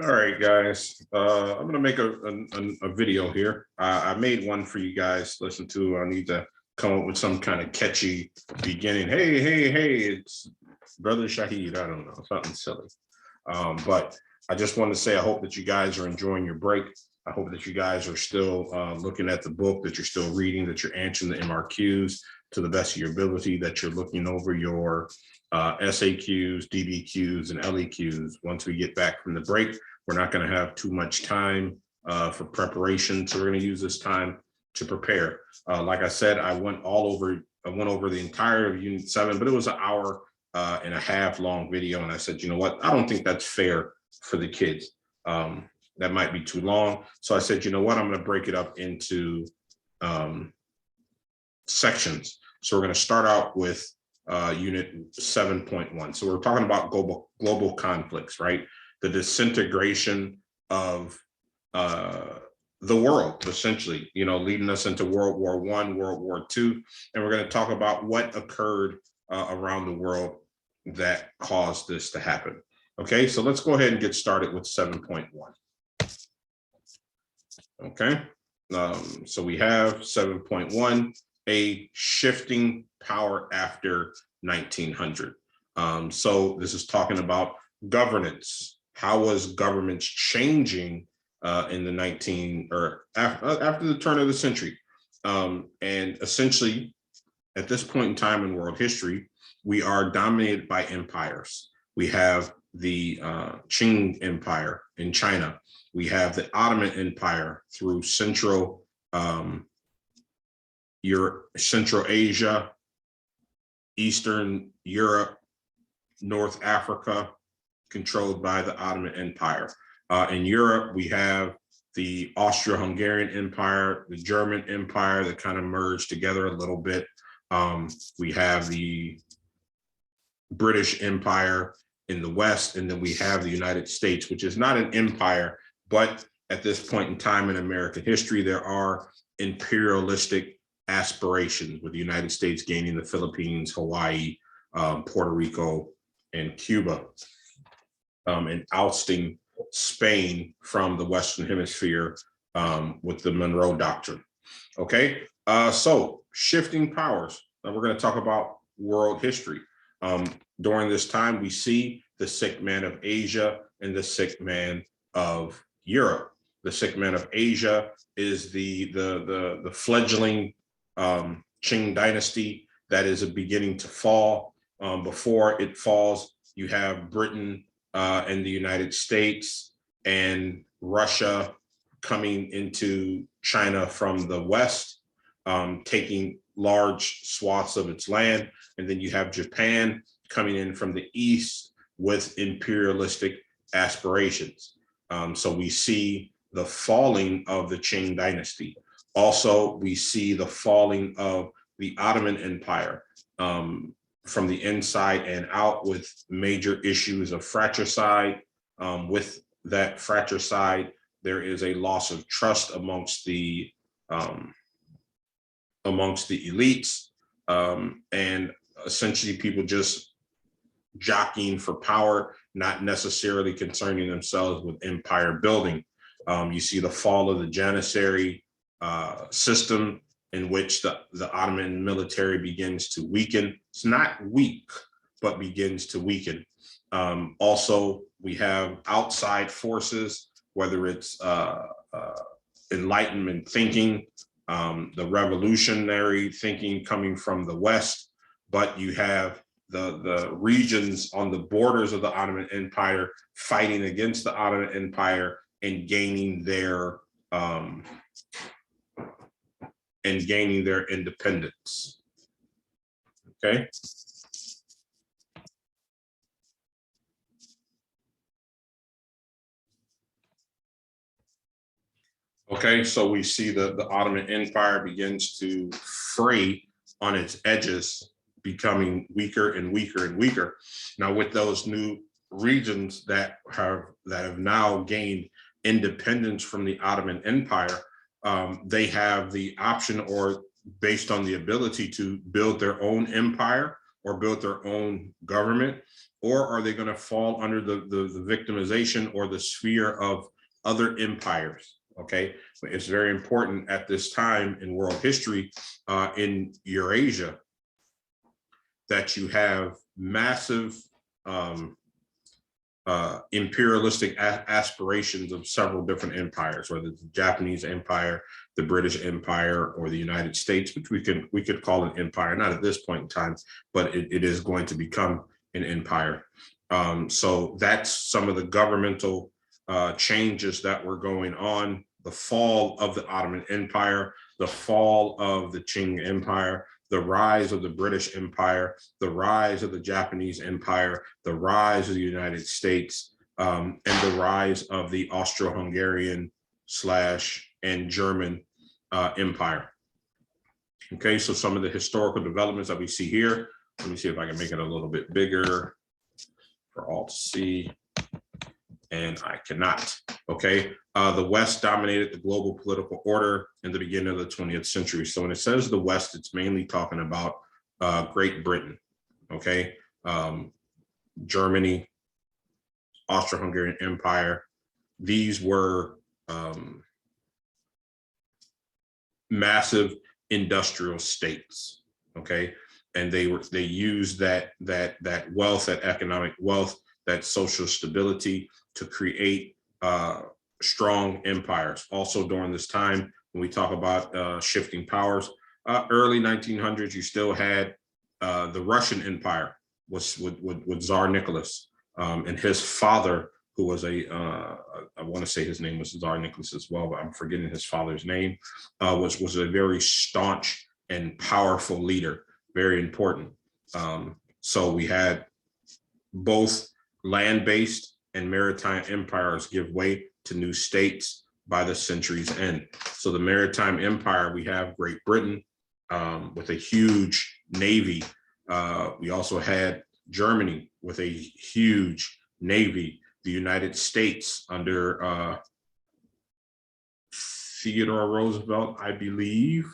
All right, guys. I'm gonna make a video here. I made one for you guys to listen to. I need to come up with some kind of catchy beginning. Hey, hey, hey! It's Brother Shahid. I don't know, something silly. But I just want to say I hope that you guys are enjoying your break. I hope that you guys are still looking at the book, that you're still reading, that you're answering the MRQs to the best of your ability, that you're looking over your SAQs, DBQs, and LEQs. Once we get back from the break, we're not going to have too much time for preparation, so we're going to use this time to prepare. Like I said, I went over the entire of Unit 7, but it was an hour and a half long video, and I said, you know what? I don't think that's fair for the kids. That might be too long. So I said, you know what? I'm going to break it up into sections. So we're going to start out with Unit 7.1. So we're talking about global conflicts, right? The disintegration of the world, essentially, leading us into World War I, World War II. And we're going to talk about what occurred around the world that caused this to happen. Okay, so let's go ahead and get started with 7.1. Okay, so we have 7.1, a shifting power after 1900. So this is talking about governance. How was governments changing in the after the turn of the century? And essentially, at this point in time in world history, we are dominated by empires. We have the Qing Empire in China. We have the Ottoman Empire through Central Asia, Eastern Europe, North Africa, controlled by the Ottoman Empire. In Europe, we have the Austria-Hungarian Empire, the German Empire that kind of merged together a little bit. We have the British Empire in the West, and then we have the United States, which is not an empire, but at this point in time in American history, there are imperialistic aspirations, with the United States gaining the Philippines, Hawaii, Puerto Rico, and Cuba, and ousting Spain from the Western Hemisphere with the Monroe Doctrine. Okay, so shifting powers. Now we're going to talk about world history. During this time, we see the sick man of Asia and the sick man of Europe. The sick man of Asia is the fledgling Qing dynasty that is beginning to fall. Before it falls, you have Britain and the United States and Russia coming into China from the West, taking large swaths of its land. And then you have Japan coming in from the East with imperialistic aspirations. So we see the falling of the Qing dynasty. Also, we see the falling of the Ottoman Empire from the inside and out, with major issues of fratricide. With that fratricide, there is a loss of trust amongst the elites, and essentially people just jockeying for power, not necessarily concerning themselves with empire building. You see the fall of the Janissary system, in which the Ottoman military begins to weaken. It's not weak, but begins to weaken. Also, we have outside forces, whether it's Enlightenment thinking, the revolutionary thinking coming from the West, but you have the regions on the borders of the Ottoman Empire fighting against the Ottoman Empire and gaining their independence. Okay. Okay, so we see the Ottoman Empire begins to fray on its edges, becoming weaker and weaker and weaker. Now, with those new regions that have now gained independence from the Ottoman Empire, they have the option, or based on the ability, to build their own empire or build their own government, or are they going to fall under the victimization or the sphere of other empires? Okay, but it's very important at this time in world history, in Eurasia, that you have massive imperialistic aspirations of several different empires, whether it's the Japanese Empire, the British Empire, or the United States, which we could call an empire, not at this point in time, but it is going to become an empire. So that's some of the governmental changes that were going on: the fall of the Ottoman Empire, the fall of the Qing Empire, the rise of the British Empire, the rise of the Japanese Empire, the rise of the United States, and the rise of the Austro-Hungarian and German Empire. Okay, so some of the historical developments that we see here. Let me see if I can make it a little bit bigger for all to see. And I cannot. Okay, the West dominated the global political order in the beginning of the 20th century. So when it says the West, it's mainly talking about Great Britain. Okay, Germany, Austro-Hungarian Empire. These were massive industrial states. Okay, and they used that wealth, that economic wealth, that social stability to create strong empires. Also during this time, when we talk about shifting powers, early 1900s, you still had the Russian Empire was with Tsar Nicholas, and his father, who was I want to say his name was Tsar Nicholas as well, but I'm forgetting his father's name, was a very staunch and powerful leader, very important. So we had both land-based and maritime empires give way to new states by the century's end. So the maritime empire, we have Great Britain with a huge navy. We also had Germany with a huge navy. The United States under Theodore Roosevelt, I believe,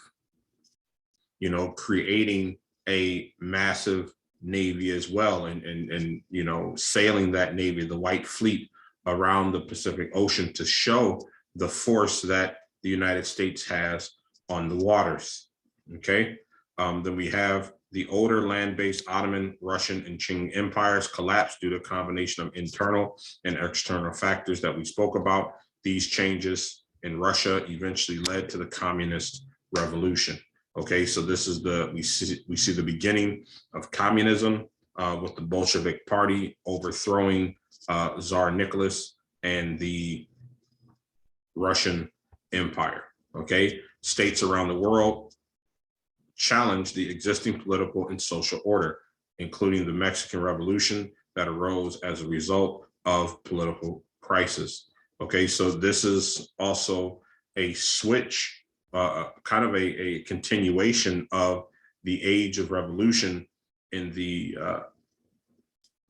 you know, creating a massive navy as well, and you know, sailing that navy, the White Fleet, around the Pacific Ocean to show the force that the United States has on the waters. Okay, then we have the older land-based Ottoman, Russian, and Qing empires collapsed due to a combination of internal and external factors that we spoke about. These changes in Russia eventually led to the communist revolution. Okay, so this is we see the beginning of communism with the Bolshevik Party overthrowing Tsar Nicholas and the Russian Empire. Okay, states around the world challenged the existing political and social order, including the Mexican Revolution that arose as a result of political crisis. Okay, so this is also a switch, kind of a continuation of the age of revolution in the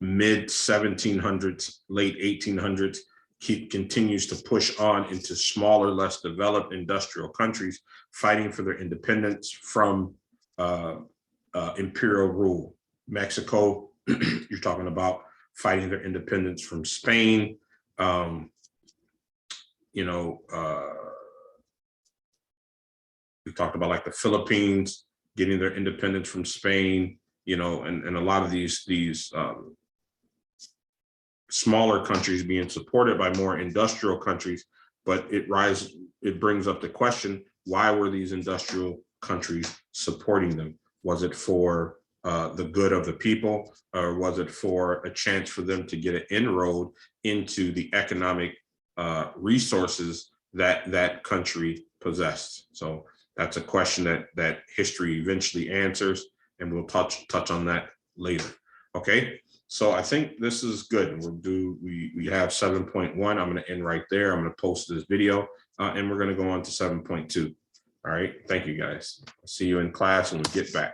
mid 1700s, late 1800s, continues to push on into smaller, less developed industrial countries fighting for their independence from imperial rule. Mexico, you're talking about fighting their independence from Spain. You know, we talked about like the Philippines getting their independence from Spain, you know, and a lot of these smaller countries being supported by more industrial countries, but it brings up the question, why were these industrial countries supporting them? Was it for the good of the people, or was it for a chance for them to get an inroad into the economic resources that that country possessed? So that's a question that history eventually answers, and we'll touch on that later. Okay, so I think this is good. We have 7.1. I'm going to end right there. I'm going to post this video, and we're going to go on to 7.2. All right, thank you guys. I'll see you in class when we get back.